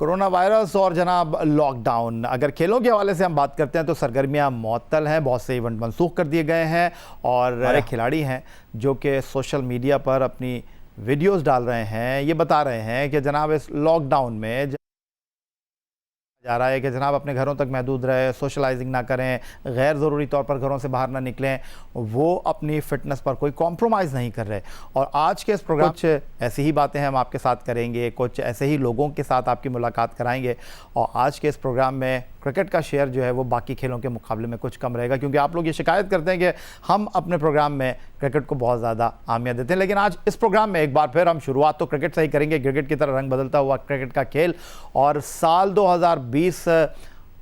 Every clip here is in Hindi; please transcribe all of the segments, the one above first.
कोरोना वायरस और जनाब लॉकडाउन, अगर खेलों के हवाले से हम बात करते हैं तो सरगर्मियां मुअत्तल हैं, बहुत से इवेंट मनसूख कर दिए गए हैं और खिलाड़ी हैं जो कि सोशल मीडिया पर अपनी वीडियोस डाल रहे हैं, ये बता रहे हैं कि जनाब इस लॉकडाउन में जा रहा है कि जनाब अपने घरों तक महदूद रहे, सोशलाइजिंग ना करें, गैर ज़रूरी तौर पर घरों से बाहर ना निकलें, वो अपनी फ़िटनेस पर कोई कॉम्प्रोमाइज़ नहीं कर रहे। और आज के इस प्रोग्राम कुछ ऐसी ही बातें हम आपके साथ करेंगे, कुछ ऐसे ही लोगों के साथ आपकी मुलाकात कराएंगे। और आज के इस प्रोग्राम में क्रिकेट का शेयर जो है वो बाकी खेलों के मुकाबले में कुछ कम रहेगा, क्योंकि आप लोग ये शिकायत करते हैं कि हम अपने प्रोग्राम में क्रिकेट को बहुत ज़्यादा अहमियत देते हैं। लेकिन आज इस प्रोग्राम में एक बार फिर हम शुरुआत तो क्रिकेट से ही करेंगे, क्रिकेट की तरह रंग बदलता हुआ क्रिकेट का खेल। और साल 2020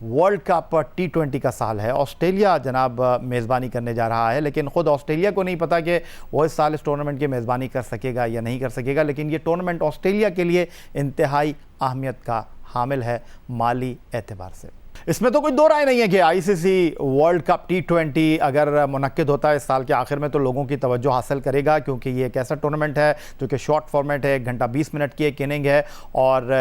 वर्ल्ड कप T20 का साल है। ऑस्ट्रेलिया जनाब मेज़बानी करने जा रहा है, लेकिन ख़ुद ऑस्ट्रेलिया को नहीं पता कि वो इस साल इस टूर्नामेंट की मेज़बानी कर सकेगा या नहीं कर सकेगा। लेकिन ये टूर्नामेंट ऑस्ट्रेलिया के लिए इंतहाई अहमियत का हामिल है माली एतबार से। इसमें तो कोई दो राय नहीं है कि आईसीसी वर्ल्ड कप T20 अगर मुनक्किद होता है इस साल के आखिर में तो लोगों की तवज्जो हासिल करेगा, क्योंकि ये एक ऐसा टूर्नामेंट है जो कि शॉर्ट फॉर्मेट है, 1 घंटा 20 मिनट की एक इनिंग है और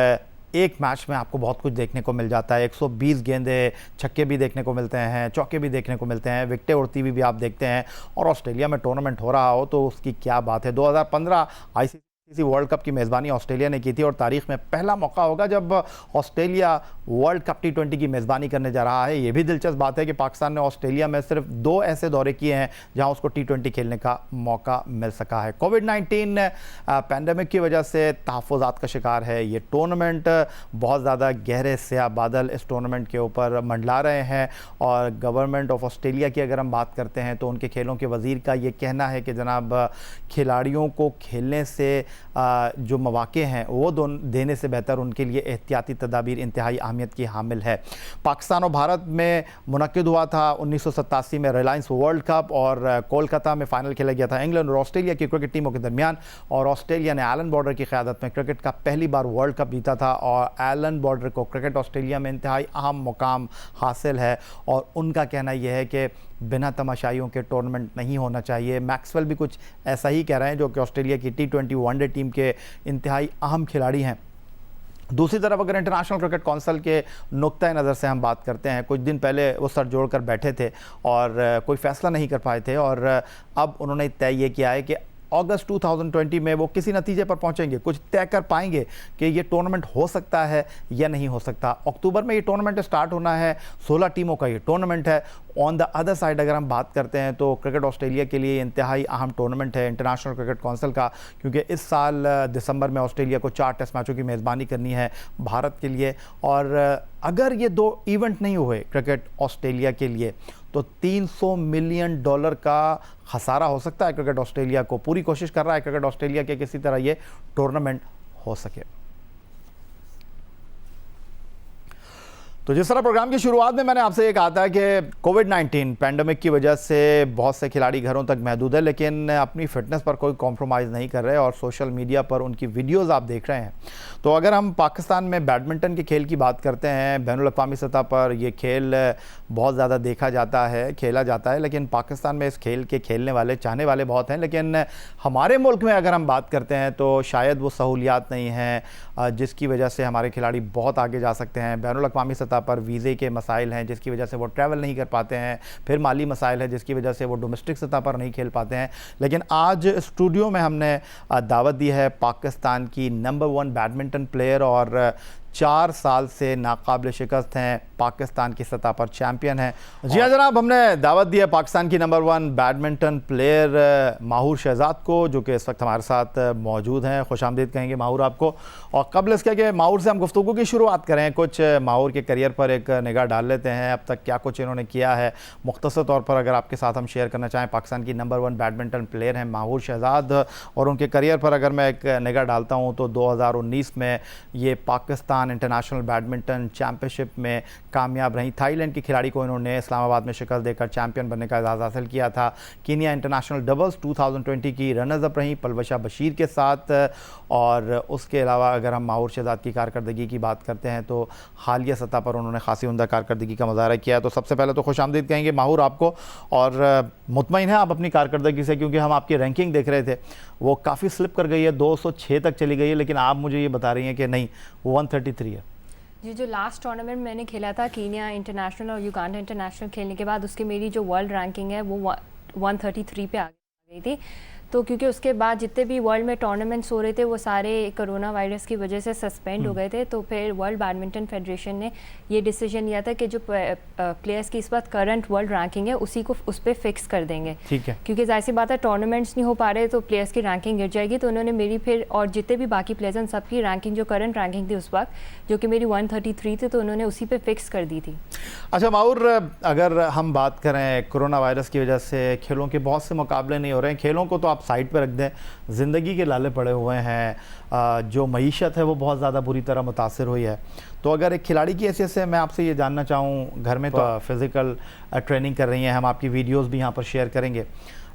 एक मैच में आपको बहुत कुछ देखने को मिल जाता है। 120 गेंदे, छक्के भी देखने को मिलते हैं, चौके भी देखने को मिलते हैं, विकेटें उड़ती हुई भी आप देखते हैं। और ऑस्ट्रेलिया में टूर्नामेंट हो रहा हो तो उसकी क्या बात है। 2015 आईसीसी वर्ल्ड कप की मेज़बानी ऑस्ट्रेलिया ने की थी और तारीख में पहला मौका होगा जब ऑस्ट्रेलिया वर्ल्ड कप T20 की मेज़बानी करने जा रहा है। ये भी दिलचस्प बात है कि पाकिस्तान ने ऑस्ट्रेलिया में सिर्फ 2 ऐसे दौरे किए हैं जहां उसको T20 खेलने का मौका मिल सका है। कोविड-19 पैंडेमिक की वजह से तहफ़्फ़ुज़ात का शिकार है ये टूर्नामेंट। बहुत ज़्यादा गहरे स्याह बादल इस टूर्नामेंट के ऊपर मंडला रहे हैं और गवर्नमेंट ऑफ ऑस्ट्रेलिया की अगर हम बात करते हैं तो उनके खेलों के वज़ीर का ये कहना है कि जनाब खिलाड़ियों को खेलने से जो मौक़े हैं वो देने से बेहतर उनके लिए एहतियाती तदाबीर इंतहाई अहमियत की हामिल है। पाकिस्तान और भारत में मुनक्किद हुआ था 1987 में रिलायंस वर्ल्ड कप और कोलकाता में फ़ाइनल खेला गया था इंग्लैंड और ऑस्ट्रेलिया की क्रिकेट टीमों के दरमियान। और ऑस्ट्रेलिया ने एलन बॉर्डर की क़यादत में क्रिकेट का पहली बार वर्ल्ड कप जीता था और एलन बॉर्डर को क्रिकेट ऑस्ट्रेलिया में इंतहाई अहम मुकाम हासिल है। और उनका कहना यह है कि बिना तमाशाइयों के टूर्नामेंट नहीं होना चाहिए। मैक्सवेल भी कुछ ऐसा ही कह रहे हैं, जो कि ऑस्ट्रेलिया की T20 वनडे टीम के इंतहाई अहम खिलाड़ी हैं। दूसरी तरफ अगर इंटरनेशनल क्रिकेट काउंसिल के नुक्ता नज़र से हम बात करते हैं, कुछ दिन पहले वो सर जोड़कर बैठे थे और कोई फ़ैसला नहीं कर पाए थे और अब उन्होंने तय ये किया है कि अगस्त 2020 में वो किसी नतीजे पर पहुंचेंगे, कुछ तय कर पाएंगे कि ये टूर्नामेंट हो सकता है या नहीं हो सकता। अक्टूबर में ये टूर्नामेंट स्टार्ट होना है, 16 टीमों का ये टूर्नामेंट है। ऑन द अदर साइड अगर हम बात करते हैं तो क्रिकेट ऑस्ट्रेलिया के लिए इंतहाई अहम टूर्नामेंट है इंटरनेशनल क्रिकेट काउंसिल का, क्योंकि इस साल दिसंबर में ऑस्ट्रेलिया को 4 टेस्ट मैचों की मेज़बानी करनी है भारत के लिए। और अगर ये 2 इवेंट नहीं हुए क्रिकेट ऑस्ट्रेलिया के लिए तो $300 मिलियन का खसारा हो सकता है क्रिकेट ऑस्ट्रेलिया को। पूरी कोशिश कर रहा है क्रिकेट ऑस्ट्रेलिया के किसी तरह ये टूर्नामेंट हो सके। तो जिस तरह प्रोग्राम की शुरुआत में मैंने आपसे ये कहा था कि कोविड-19 पैंडेमिक की वजह से बहुत से खिलाड़ी घरों तक महदूद है, लेकिन अपनी फ़िटनेस पर कोई कॉम्प्रोमाइज़ नहीं कर रहे और सोशल मीडिया पर उनकी वीडियोज़ आप देख रहे हैं। तो अगर हम पाकिस्तान में बैडमिंटन के खेल की बात करते हैं, बैनुल-अक़वामी सतह पर ये खेल बहुत ज़्यादा देखा जाता है, खेला जाता है, लेकिन पाकिस्तान में इस खेल के खेलने वाले, चाहने वाले बहुत हैं। लेकिन हमारे मुल्क में अगर हम बात करते हैं तो शायद वो सहूलियात नहीं हैं जिसकी वजह से हमारे खिलाड़ी बहुत आगे जा सकते हैं। बैनुल-अक़वामी सतह पर वीज़े के मसाइल हैं जिसकी वजह से वो ट्रैवल नहीं कर पाते हैं, फिर माली मसाइल है जिसकी वजह से वो डोमेस्टिक सतह पर नहीं खेल पाते हैं। लेकिन आज स्टूडियो में हमने दावत दी है पाकिस्तान की नंबर 1 बैडमिंटन प्लेयर और 4 साल से नाकाबिल शिकस्त हैं, पाकिस्तान की सतह पर चैम्पियन हैं। जी हाँ जनाब, हमने दावत दी है पाकिस्तान की number 1 badminton player Mahur Shahzad को, जो कि इस वक्त हमारे साथ मौजूद हैं। खुशामदीद कहेंगे माहूर आपको। और कबल इसके कि माहूर से हम गुफ्तगू की शुरुआत करें, कुछ माहूर के करियर पर एक निगाह डाल लेते हैं, अब तक क्या कुछ इन्होंने किया है मुख्तसर तौर पर अगर आपके साथ हम शेयर करना चाहें। पाकिस्तान की नंबर 1 बैडमिंटन प्लेयर हैं माहूर शहजाद और उनके करियर पर अगर मैं एक निगाह डालता हूँ तो 2019 में ये पाकिस्तान इंटरनेशनल बैडमिंटन चैंपियनशिप में कामयाब रही। थाईलैंड की खिलाड़ी को इन्होंने इस्लामाबाद में शिकस्त देकर चैंपियन बनने का एजाज़ हासिल किया था। कीनिया इंटरनेशनल डबल्स 2020 की रनर्स अप रहीं पलवशा बशीर के साथ। और उसके अलावा अगर हम माहूर शहजाद की कारकर्दगी की बात करते हैं तो हालिया सतह पर उन्होंने खासी उम्दा कारकर्दगी का मुज़ाहरा किया। तो सबसे पहले तो खुशामदीद कहेंगे माहूर आपको, और मुतमईन है आप अपनी कारकर्दगी से, क्योंकि हम आपकी रैंकिंग देख रहे थे वो काफ़ी स्लिप कर गई है, 206 तक चली गई है, लेकिन आप मुझे ये बता रही हैं कि नहीं वो 133 है। जी, जो लास्ट टूर्नामेंट मैंने खेला था कीनिया इंटरनेशनल और युगांडा इंटरनेशनल खेलने के बाद उसकी मेरी जो वर्ल्ड रैंकिंग है वो 133 पे आ गई थी। तो क्योंकि उसके बाद जितने भी वर्ल्ड में टूर्नामेंट्स हो रहे थे वो सारे कोरोना वायरस की वजह से सस्पेंड हो गए थे। तो फिर वर्ल्ड बैडमिंटन फेडरेशन ने ये डिसीजन लिया था कि जो प्लेयर्स की इस बात करंट वर्ल्ड रैंकिंग है उसी को उस पर फिक्स कर देंगे। ठीक है, क्योंकि जाहिर सी बात है टूर्नामेंट्स नहीं हो पा रहे तो प्लेयर्स की रैंकिंग गिर जाएगी। तो उन्होंने मेरी फिर और जितने भी बाकी प्लेयर्स हैं सबकी रैंकिंग जो करंट रैंकिंग थी उस वक्त जो कि मेरी 133 थी तो उन्होंने उसी पे फिक्स कर दी थी। अच्छा माउर, अगर हम बात करें कोरोना वायरस की वजह से खेलों के बहुत से मुकाबले नहीं हो रहे हैं, खेलों को तो आप साइड पर रख दें, ज़िंदगी के लाले पड़े हुए हैं, जो मईशत है वो बहुत ज़्यादा बुरी तरह मुतासर हुई है। तो अगर एक खिलाड़ी की हैसियत से मैं आपसे ये जानना चाहूँ, घर में तो फिज़िकल ट्रेनिंग कर रही हैं, हम आपकी वीडियोस भी यहाँ पर शेयर करेंगे,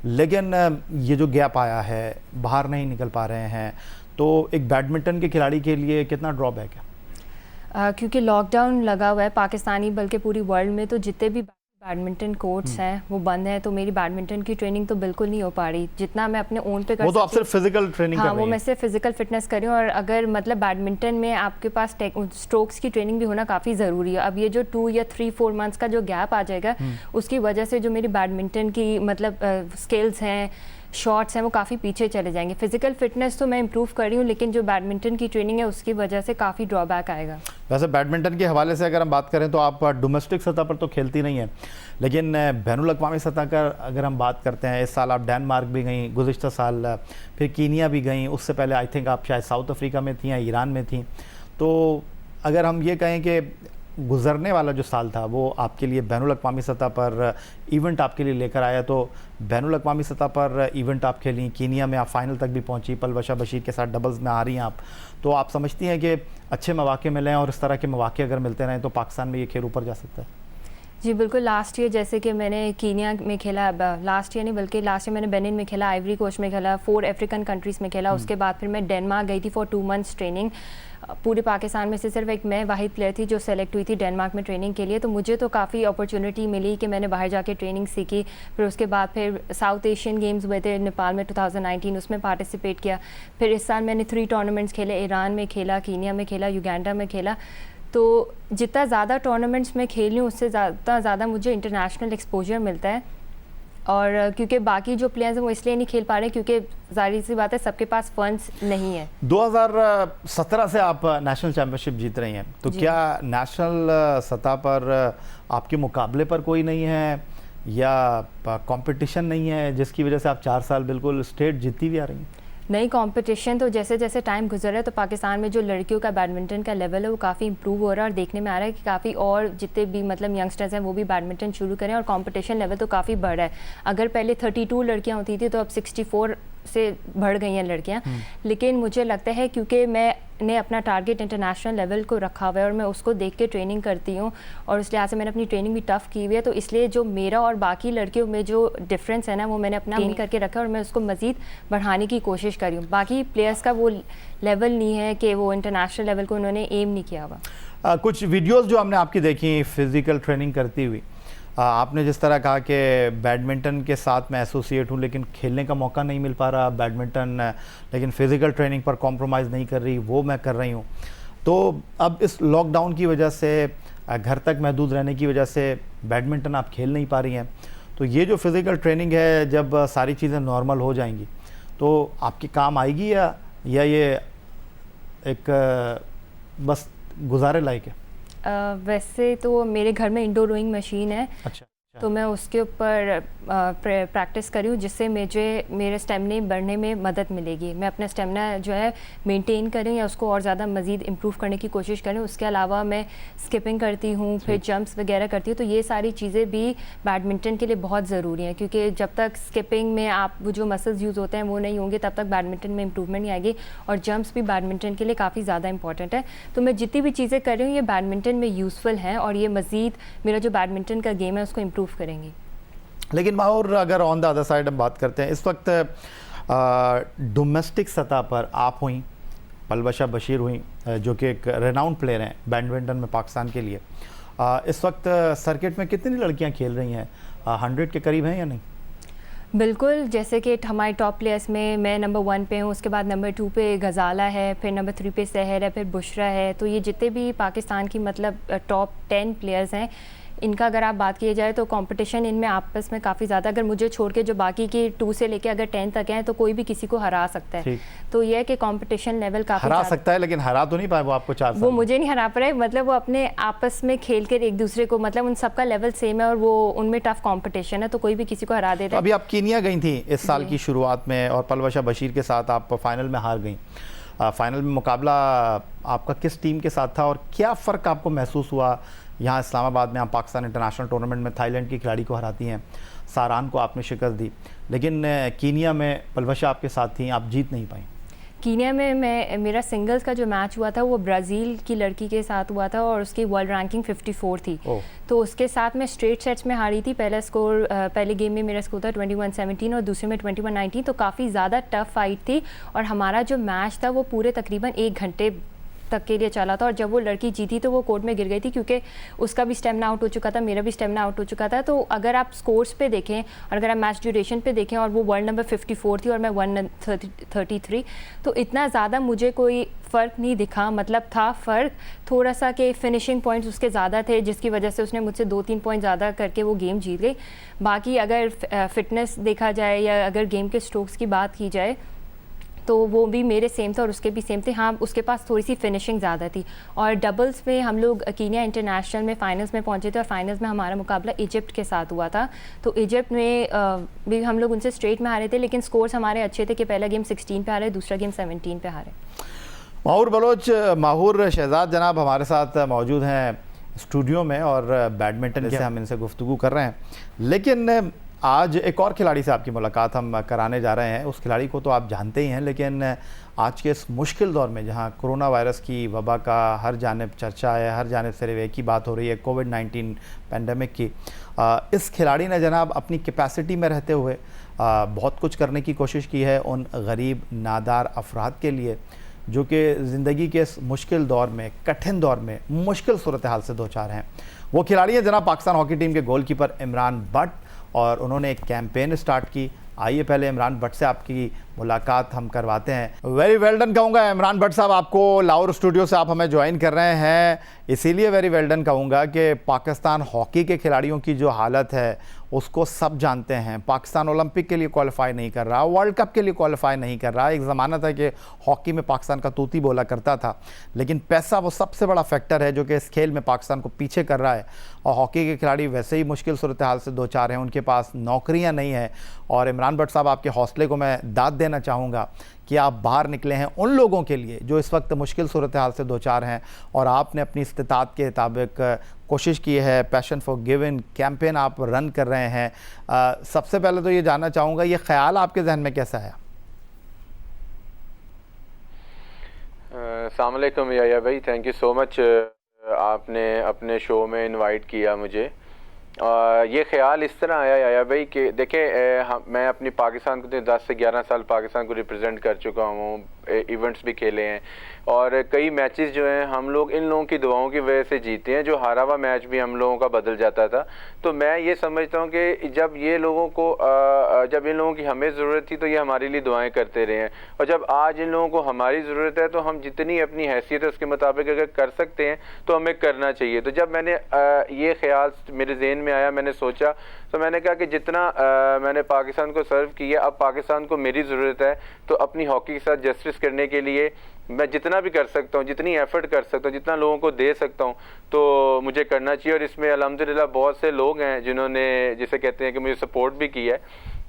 लेकिन ये जो गैप आया है, बाहर नहीं निकल पा रहे हैं, तो एक बैडमिंटन के खिलाड़ी के लिए कितना ड्रॉबैक है? क्योंकि लॉकडाउन लगा हुआ है पाकिस्तानी बल्कि पूरी वर्ल्ड में, तो जितने भी बैडमिंटन कोर्ट्स हैं वो बंद है। तो मेरी बैडमिंटन की ट्रेनिंग तो बिल्कुल नहीं हो पा रही जितना मैं अपने ओन पे कर सकती हूँ। वो तो आप सिर्फ फिजिकल ट्रेनिंग कर रही हैं। वो मैं सिर्फ फिजिकल फिटनेस कर रही हूँ। और अगर मतलब बैडमिंटन में आपके पास स्ट्रोक्स की ट्रेनिंग भी होना काफ़ी ज़रूरी है। अब ये जो 2 या 3-4 मंथ्स का जो गैप आ जाएगा उसकी वजह से जो मेरी बैडमिंटन की मतलब स्किल्स हैं, शॉट्स हैं, वो काफ़ी पीछे चले जाएंगे। फिजिकल फिटनेस तो मैं इंप्रूव कर रही हूँ लेकिन जो बैडमिंटन की ट्रेनिंग है उसकी वजह से काफ़ी ड्रॉबैक आएगा। वैसे बैडमिंटन के हवाले से अगर हम बात करें तो आप डोमेस्टिक सतह पर तो खेलती नहीं हैं, लेकिन बैनुल अक़वामी सतह का अगर हम बात करते हैं, इस साल आप डेनमार्क भी गई, गुज़िश्ता साल फिर कीनिया भी गई, उससे पहले आई थिंक आप शायद साउथ अफ्रीका में थी या ईरान में थी। तो अगर हम ये कहें कि गुज़रने वाला जो साल था वो आपके लिए बैनुल अक़वामी सतह पर इवेंट आपके लिए लेकर आया, तो बैनुल अक़वामी सतह पर इवेंट आप खेली, कीनिया में आप फाइनल तक भी पहुंची, पलवशा बशीर के साथ डबल्स में आ रही हैं आप, तो आप समझती हैं कि अच्छे मौके मिले और इस तरह के मौके अगर मिलते रहें तो पाकिस्तान में ये खेल ऊपर जा सकता है? जी बिल्कुल। लास्ट ईयर जैसे कि मैंने कीनिया में खेला, लास्ट ईयर नहीं बल्कि लास्ट ईयर मैंने बेनिन में खेला, आइवरी कोस्ट में खेला, 4 अफ्रीकन कंट्रीज़ में खेला। उसके बाद फिर मैं डेनमार्क गई थी फॉर 2 मंथ्स ट्रेनिंग। पूरे पाकिस्तान में से सिर्फ एक मैं वाहिद प्लेयर थी जो सेलेक्ट हुई थी डेनमार्क में ट्रेनिंग के लिए। तो मुझे तो काफ़ी अपॉर्चुनिटी मिली कि मैंने बाहर जाके ट्रेनिंग सीखी। फिर उसके बाद फिर साउथ एशियन गेम्स हुए थे नेपाल में 2019, उसमें पार्टिसिपेट किया। फिर इस साल मैंने 3 टूर्नामेंट्स खेले, ईरान में खेला, कीनिया में खेला, युगांडा में खेला। तो जितना ज़्यादा टूर्नामेंट्स में खेल रही हूँ उससे ज़्यादा मुझे इंटरनेशनल एक्सपोजर मिलता है। और क्योंकि बाकी जो प्लेयर्स हैं वो इसलिए नहीं खेल पा रहे क्योंकि जाहिर सी बात है सबके पास फंड्स नहीं है। 2017 से आप नेशनल चैम्पियनशिप जीत रही हैं, तो क्या नेशनल सतह पर आपके मुकाबले पर कोई नहीं है या कंपटीशन नहीं है जिसकी वजह से आप 4 साल बिल्कुल स्टेट जीतती भी आ रही हैं? नई कंपटीशन तो जैसे जैसे टाइम गुजर रहा है तो पाकिस्तान में जो लड़कियों का बैडमिंटन का लेवल है वो काफ़ी इंप्रूव हो रहा है और देखने में आ रहा है कि काफ़ी और जितने भी मतलब यंगस्टर्स हैं वो भी बैडमिंटन शुरू करें और कंपटीशन लेवल तो काफ़ी बढ़ रहा है। अगर पहले 32 लड़कियां होती थी तो अब 64 से बढ़ गई हैं लड़कियां। लेकिन मुझे लगता है क्योंकि मैंने अपना टारगेट इंटरनेशनल लेवल को रखा हुआ है और मैं उसको देख के ट्रेनिंग करती हूँ और इस लिहाज से मैंने अपनी ट्रेनिंग भी टफ़ की हुई है, तो इसलिए जो मेरा और बाकी लड़कियों में जो डिफरेंस है ना वो मैंने अपना गेन करके रखा है और मैं उसको मज़ीद बढ़ाने की कोशिश कर रही हूँ। बाकी प्लेयर्स का वो लेवल नहीं है कि वो इंटरनेशनल लेवल को उन्होंने एम नहीं किया हुआ। कुछ वीडियोज़ जो हमने आपकी देखी फ़िज़िकल ट्रेनिंग करती हुई, आपने जिस तरह कहा कि बैडमिंटन के साथ मैं एसोसिएट हूँ लेकिन खेलने का मौका नहीं मिल पा रहा बैडमिंटन, लेकिन फ़िज़िकल ट्रेनिंग पर कॉम्प्रोमाइज़ नहीं कर रही, वो मैं कर रही हूँ। तो अब इस लॉकडाउन की वजह से, घर तक महदूद रहने की वजह से बैडमिंटन आप खेल नहीं पा रही हैं, तो ये जो फ़िज़िकल ट्रेनिंग है जब सारी चीज़ें नॉर्मल हो जाएंगी तो आपके काम आएगी या ये एक बस गुजारे लायक है? वैसे तो मेरे घर में इंडोर रोइंग मशीन है। अच्छा। तो मैं उसके ऊपर प्रैक्टिस करी हूँ जिससे मेरे स्टेमिना बढ़ने में मदद मिलेगी। मैं अपना स्टेमिना जो है मेंटेन करूँ या उसको और ज़्यादा मज़ीद इम्प्रूव करने की कोशिश करूँ। उसके अलावा मैं स्किपिंग करती हूँ, फिर जंप्स वगैरह करती हूँ। तो ये सारी चीज़ें भी बैडमिंटन के लिए बहुत ज़रूरी हैं क्योंकि जब तक स्किपिंग में आप वो जो मसल्स यूज़ होते हैं वो नहीं होंगे तब तक बैडमिंटन में इम्प्रूवमेंट नहीं आएगी। और जंप्स भी बैडमिंटन के लिए काफ़ी ज़्यादा इंपॉर्टेंट है। तो मैं जितनी भी चीज़ें कर रही हूँ ये बैडमिंटन में यूज़फुल हैं और ये मज़ीद मेरा जो बैडमिंटन का गेम है उसको इम्प्रूव करेंगी। लेकिन माहौर, अगर ऑन द अदर साइड हम बात करते हैं, इस वक्त डोमेस्टिक सतह पर आप हुई, पलवशा बशीर हुई जो कि एक रेनाउंड प्लेयर हैं बैडमिंटन में पाकिस्तान के लिए, इस वक्त सर्किट में कितनी लड़कियां खेल रही हैं? 100 के करीब हैं या नहीं? बिल्कुल, जैसे कि हमारे टॉप प्लेयर्स में मैं नंबर 1 पे हूँ, उसके बाद नंबर 2 पे गज़ाला है, फिर नंबर 3 पे सहर है, फिर बुशरा है। तो ये जितने भी पाकिस्तान की मतलब टॉप 10 प्लेयर्स हैं, इनका अगर आप बात किया जाए तो कंपटीशन इनमें आपस में काफ़ी ज़्यादा, अगर मुझे छोड़ के जो बाकी की 2 से लेके अगर 10 तक हैं तो कोई भी किसी को हरा सकता है। तो ये है कि कंपटीशन लेवल काफ़ी हरा सकता है, लेकिन हरा तो नहीं पाए वो आपको 4 साल वो मुझे नहीं हरा पाए, मतलब वो अपने आपस में खेल कर एक दूसरे को, मतलब उन सबका लेवल सेम है और वो उनमें टफ कंपटीशन है, तो कोई भी किसी को हरा देता है। अभी आप कीनिया गई थी इस साल की शुरुआत में और पलवशा बशीर के साथ आप फाइनल में हार गई। फाइनल में मुकाबला आपका किस टीम के साथ था और क्या फ़र्क आपको महसूस हुआ? यहाँ इस्लामाबाद में आप पाकिस्तान इंटरनेशनल टूर्नामेंट में थाईलैंड की खिलाड़ी को हराती हैं, सारान को आपने शिकस्त दी, लेकिन कीनिया में पलवशा आपके साथ थी, आप जीत नहीं पाई। कीनिया में मेरा सिंगल्स का जो मैच हुआ था वो ब्राज़ील की लड़की के साथ हुआ था और उसकी वर्ल्ड रैंकिंग 54 थी। तो उसके साथ मैं स्ट्रेट सेट्स में हारी थी। पहले गेम में मेरा स्कोर था 21-17 और दूसरे में 21-19, तो काफ़ी ज़्यादा टफ फाइट थी और हमारा जो मैच था वो पूरे तकरीबन 1 घंटे तक के लिए चला था। और जब वो लड़की जीती तो वो कोर्ट में गिर गई थी क्योंकि उसका भी स्टेमिना आउट हो चुका था, मेरा भी स्टेमिना आउट हो चुका था। तो अगर आप स्कोर्स पे देखें और अगर आप मैच ड्यूरेशन पे देखें, और वो वर्ल्ड नंबर 54 थी और मैं 133, तो इतना ज़्यादा मुझे कोई फ़र्क नहीं दिखा। मतलब था फ़र्क थोड़ा सा कि फिनिशिंग पॉइंट्स उसके ज़्यादा थे, जिसकी वजह से उसने मुझसे 2-3 पॉइंट ज़्यादा करके वो गेम जीत गई। बाकी अगर फिटनेस देखा जाए या अगर गेम के स्ट्रोक्स की बात की जाए तो वो भी मेरे सेम था और उसके भी सेम थे। हाँ, उसके पास थोड़ी सी फिनिशिंग ज़्यादा थी। और डबल्स में हम लोग कीनिया इंटरनेशनल में फ़ाइनल्स में पहुंचे थे और फाइनल्स में हमारा मुकाबला इजिप्ट के साथ हुआ था। तो इजिप्ट में भी हम लोग उनसे स्ट्रेट में हारे थे, लेकिन स्कोर्स हमारे अच्छे थे कि पहला गेम 16 पे हारे, दूसरा गेम 17 पे हारे। माहूर बलोच, माहूर शहजाद जनाब हमारे साथ मौजूद हैं स्टूडियो में और बैडमिंटन से हम इनसे गुफ्तगू कर रहे हैं, लेकिन आज एक और खिलाड़ी से आपकी मुलाकात हम कराने जा रहे हैं। उस खिलाड़ी को तो आप जानते ही हैं, लेकिन आज के इस मुश्किल दौर में जहां कोरोना वायरस की वबा का हर जानिब चर्चा है, हर जानिब सिर्फ एक ही बात हो रही है, कोविड-19 पैंडमिक की, इस खिलाड़ी ने जनाब अपनी कैपेसिटी में रहते हुए बहुत कुछ करने की कोशिश की है उन गरीब नादार अफराद के लिए जो कि ज़िंदगी के इस मुश्किल दौर में, कठिन दौर में मुश्किल सूरत हाल से दो चार हैं। वो खिलाड़ी हैं जनाब पाकिस्तान हॉकी टीम के गोलकीपर इमरान भट्ट, और उन्होंने एक कैंपेन स्टार्ट की। आइए पहले इमरान भट्ट से आपकी मुलाकात हम करवाते हैं। वेरी वेल डन कहूँगा इमरान भट्ट साहब, आपको लाहौर स्टूडियो से आप हमें ज्वाइन कर रहे हैं, इसीलिए वेरी वेल डन कहूँगा कि पाकिस्तान हॉकी के खिलाड़ियों की जो हालत है उसको सब जानते हैं। पाकिस्तान ओलंपिक के लिए क्वालिफाई नहीं कर रहा, वर्ल्ड कप के लिए क्वालिफाई नहीं कर रहा। एक ज़माना था कि हॉकी में पाकिस्तान का तूती बोला करता था, लेकिन पैसा वो सबसे बड़ा फैक्टर है जो कि इस खेल में पाकिस्तान को पीछे कर रहा है। और हॉकी के खिलाड़ी वैसे ही मुश्किल सूरत हाल से दो चार हैं, उनके पास नौकरियाँ नहीं हैं। और इमरान भट्ट साहब, आपके हौसले को मैं दाद देना चाहूँगा कि आप बाहर निकले हैं उन लोगों के लिए जो इस वक्त मुश्किल सूरत हाल से दो चार हैं, और आपने अपनी इस्तिताअत के मुताबिक कोशिश की है। पैशन फॉर गिविंग कैंपेन आप रन कर रहे हैं। सबसे पहले तो ये जानना चाहूँगा, ये ख्याल आपके जहन में कैसा है? अस्सलाम वालेकुम याया भाई, थैंक यू सो मच, आपने अपने शो में इनवाइट किया मुझे। ये ख्याल इस तरह आया याया भाई कि देखें, मैं अपनी पाकिस्तान को 10 से 11 साल पाकिस्तान को रिप्रेजेंट कर चुका हूँ, इवेंट्स भी खेले हैं और कई मैचेस जो हैं हम लोग इन लोगों की दुआओं की वजह से जीते हैं। जो हारा हुआ मैच भी हम लोगों का बदल जाता था। तो मैं ये समझता हूँ कि जब ये लोगों को जब इन लोगों की हमें ज़रूरत थी तो ये हमारे लिए दुआएं करते रहे हैं, और जब आज इन लोगों को हमारी ज़रूरत है तो हम जितनी अपनी हैसियत है उसके मुताबिक अगर कर सकते हैं तो हमें करना चाहिए। तो जब मैंने ये ख्याल मेरे जहन में आया, मैंने सोचा, तो मैंने कहा कि जितना मैंने पाकिस्तान को सर्व किया, अब पाकिस्तान को मेरी ज़रूरत है, तो अपनी हॉकी के साथ जस्टिस करने के लिए मैं जितना भी कर सकता हूँ, जितनी एफर्ट कर सकता हूँ, जितना लोगों को दे सकता हूँ, तो मुझे करना चाहिए। और इसमें अल्हम्दुलिल्लाह बहुत से लोग हैं जिन्होंने, जिसे कहते हैं कि मुझे सपोर्ट भी किया है,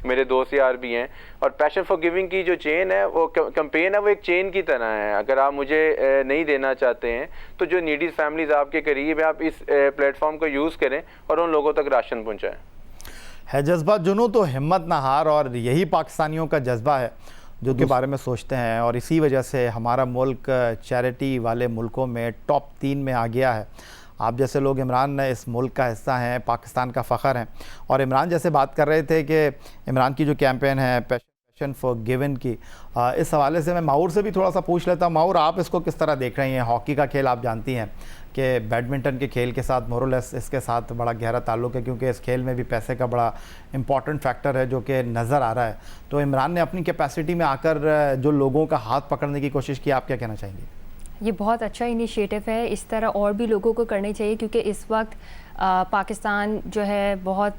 मेरे दोस्त यार भी हैं। और पैशन फॉर गिविंग की जो चेन है, वो कैंपेन है, वो एक चेन की तरह है। अगर आप मुझे नहीं देना चाहते हैं तो जो नीडी फैमिलीज आपके करीब है, आप इस प्लेटफॉर्म को यूज़ करें और उन लोगों तक राशन पहुँचाएँ। है जज्बा जुनू तो हिम्मत ना हार, और यही पाकिस्तानियों का जज्बा है जो के बारे में सोचते हैं, और इसी वजह से हमारा मुल्क चैरिटी वाले मुल्कों में टॉप 3 में आ गया है। आप जैसे लोग इमरान इस मुल्क का हिस्सा हैं, पाकिस्तान का फ़ख्र हैं। और इमरान जैसे बात कर रहे थे कि इमरान की जो कैंपेन है पैशन फॉर गिवन की इस हवाले से मैं माहौर से भी थोड़ा सा पूछ लेता हूँ। माहौर, आप इसको किस तरह देख रहे हैं? हॉकी का खेल आप जानती हैं कि बैडमिंटन के खेल के साथ मोरलेस इसके साथ बड़ा गहरा ताल्लुक़ है, क्योंकि इस खेल में भी पैसे का बड़ा इंपॉर्टेंट फैक्टर है जो कि नज़र आ रहा है। तो इमरान ने अपनी कैपेसिटी में आकर जो लोगों का हाथ पकड़ने की कोशिश की, आप क्या कहना चाहेंगे? ये बहुत अच्छा इनिशिएटिव है, इस तरह और भी लोगों को करने चाहिए, क्योंकि इस वक्त पाकिस्तान जो है बहुत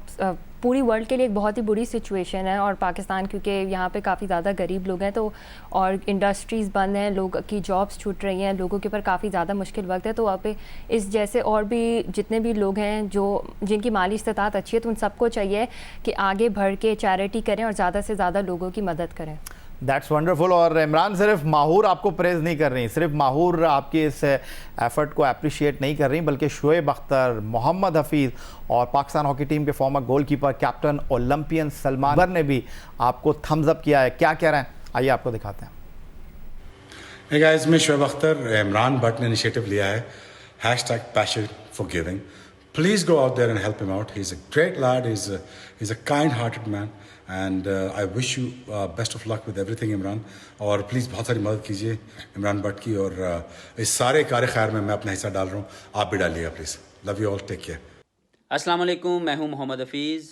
पूरी वर्ल्ड के लिए एक बहुत ही बुरी सिचुएशन है। और पाकिस्तान क्योंकि यहाँ पे काफ़ी ज़्यादा गरीब लोग हैं, तो और इंडस्ट्रीज़ बंद हैं, लोग की जॉब्स छूट रही हैं, लोगों के ऊपर काफ़ी ज़्यादा मुश्किल वक्त है। तो वहाँ पे इस जैसे और भी जितने भी लोग हैं जो जिनकी माली इस्तात अच्छी है, तो उन सबको चाहिए कि आगे बढ़ के चैरिटी करें और ज़्यादा से ज़्यादा लोगों की मदद करें। That's wonderful. और इमरान, सिर्फ माहूर आपको प्रेज़ नहीं कर रही, सिर्फ माहूर आपकी इस एफर्ट को अप्रिशिएट नहीं कर रही, बल्कि शुएब अख्तर, मोहम्मद हफीज़ और पाकिस्तान हॉकी टीम के farmer goalkeeper captain Olympian Salman Akbar ने भी आपको थम्स अप किया है। क्या कह रहे हैं, आइए आपको दिखाते हैं। Hey guys, मैं शुएब अख्तर। इमरान भट्ट ने इनिशिएटिव लिया है #passion for giving. Please go out there and help him out. He's a great lad. He's a kind-hearted man. And I wish you best of luck with everything, Imran. और प्लीज़ बहुत सारी मदद कीजिए इमरान भट्ट की, और इस सारे कार्य खैर में मैं अपना हिस्सा डाल रहा हूँ, आप भी डालिएगा please. Love you all, take care. अस्सलाम वालेकुम, मैं हूँ मोहम्मद हफीज़।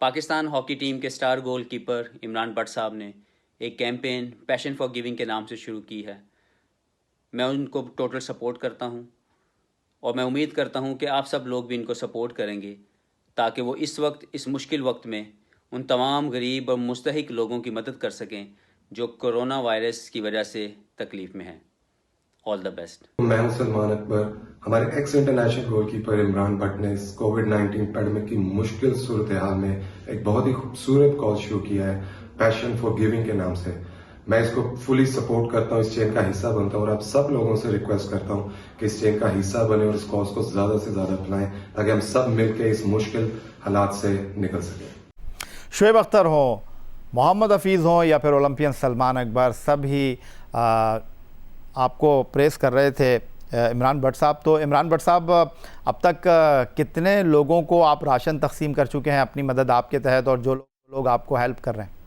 पाकिस्तान हॉकी टीम के स्टार गोलकीपर इमरान भट्ट साहब ने एक कैंपेन पैशन फॉर गिविंग के नाम से शुरू की है। मैं उनको टोटल सपोर्ट करता हूँ और मैं उम्मीद करता हूँ कि आप सब लोग भी इनको सपोर्ट करेंगे, ताकि वो इस वक्त, इस मुश्किल वक्त में उन तमाम गरीब और मुस्तहिक लोगों की मदद कर सकें जो कोरोना वायरस की वजह से तकलीफ़ में हैं। All the best. मैं हूं सलमान अकबर। हमारे x international goalkeeper Imran Bhatt ने इस कोविड-19 पैंडेमिक की मुश्किल सूरत हाल में एक बहुत ही खूबसूरत कॉज शुरू किया है पैशन फॉर गिविंग के नाम से। मैं इसको फुली सपोर्ट करता हूँ, इस चेन का हिस्सा बनता हूँ, और आप सब लोगों से रिक्वेस्ट करता हूँ कि इस चेन का हिस्सा बने और इस कॉज को ज्यादा से ज्यादा फैलाएं, ताकि हम सब मिलकर इस मुश्किल हालात से निकल सकें। शुएब अख्तर हो, मोहम्मद हफीज़ हो या फिर ओलंपियन सलमान अकबर, सब ही आपको प्रेस कर रहे थे इमरान भट्ट साहब। तो इमरान भट्ट साहब, अब तक कितने लोगों को आप राशन तकसीम कर चुके हैं अपनी मदद आपके तहत, और जो लोग आपको हेल्प कर रहे हैं?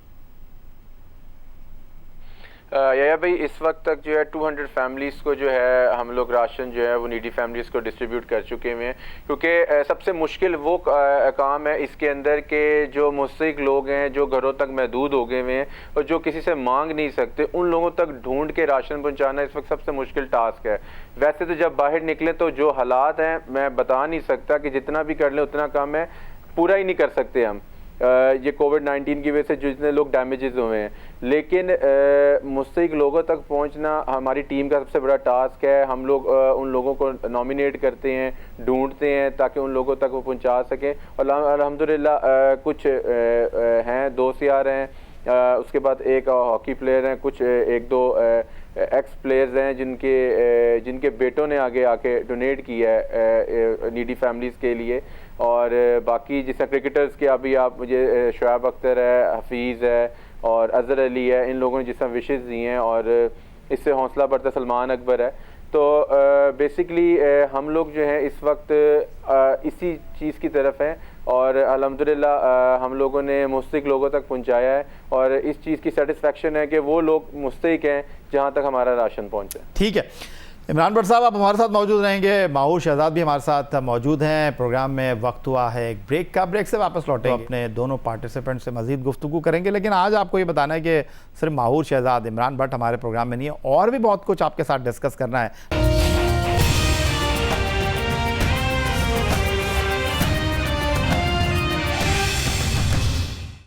या भाई, इस वक्त तक जो है 200 फैमिलीज़ को जो है हम लोग राशन जो है वो नीडी फैमिलीज़ को डिस्ट्रीब्यूट कर चुके हैं, क्योंकि सबसे मुश्किल वो काम है इसके अंदर के जो मुस्तहिक लोग हैं, जो घरों तक महदूद हो गए हुए हैं और जो किसी से मांग नहीं सकते, उन लोगों तक ढूंढ के राशन पहुंचाना इस वक्त सबसे मुश्किल टास्क है। वैसे तो जब बाहर निकले तो जो हालात हैं, मैं बता नहीं सकता कि जितना भी कर लें उतना कम है, पूरा ही नहीं कर सकते हम ये कोविड-19 की वजह से जितने लोग डैमेजेस हुए हैं। लेकिन मुस्तहिक लोगों तक पहुंचना हमारी टीम का सबसे बड़ा टास्क है। हम लोग उन लोगों को नॉमिनेट करते हैं, ढूंढते हैं, ताकि उन लोगों तक वो पहुंचा सकें। और अल्हम्दुलिल्लाह कुछ हैं, दोस्त यार हैं, उसके बाद एक हॉकी प्लेयर हैं, कुछ एक दो एक्स प्लेयर्स हैं जिनके बेटों ने आगे आके डोनेट किया है नीडी फैमिलीज़ के लिए। और बाकी जैसे क्रिकेटर्स के अभी आप मुझे शुएब अख्तर है, हफीज़ है और अज़हर अली है, इन लोगों ने जिस तरह विशेज़ दी हैं और इससे हौसला बढ़ता सलमान अकबर है। तो बेसिकली हम लोग जो हैं इस वक्त इसी चीज़ की तरफ हैं और अल्हम्दुलिल्लाह हम लोगों ने मुस्तहिक लोगों तक पहुंचाया है और इस चीज़ की सेटिस्फेक्शन है कि वो लोग मुस्तहिक हैं जहां तक हमारा राशन पहुंचे। ठीक है इमरान भट्ट साहब, आप हमारे साथ मौजूद रहेंगे। माहूर शहजाद भी हमारे साथ मौजूद हैं। प्रोग्राम में वक्त हुआ है एक ब्रेक का, ब्रेक से वापस लौटेंगे, तो अपने दोनों पार्टिसिपेंट से मजीद गुफ्तगू करेंगे। लेकिन आज आपको ये बताना है कि सिर्फ माहूर शहजाद, इमरान भट्ट हमारे प्रोग्राम में नहीं है, और भी बहुत कुछ आपके साथ डिस्कस करना है।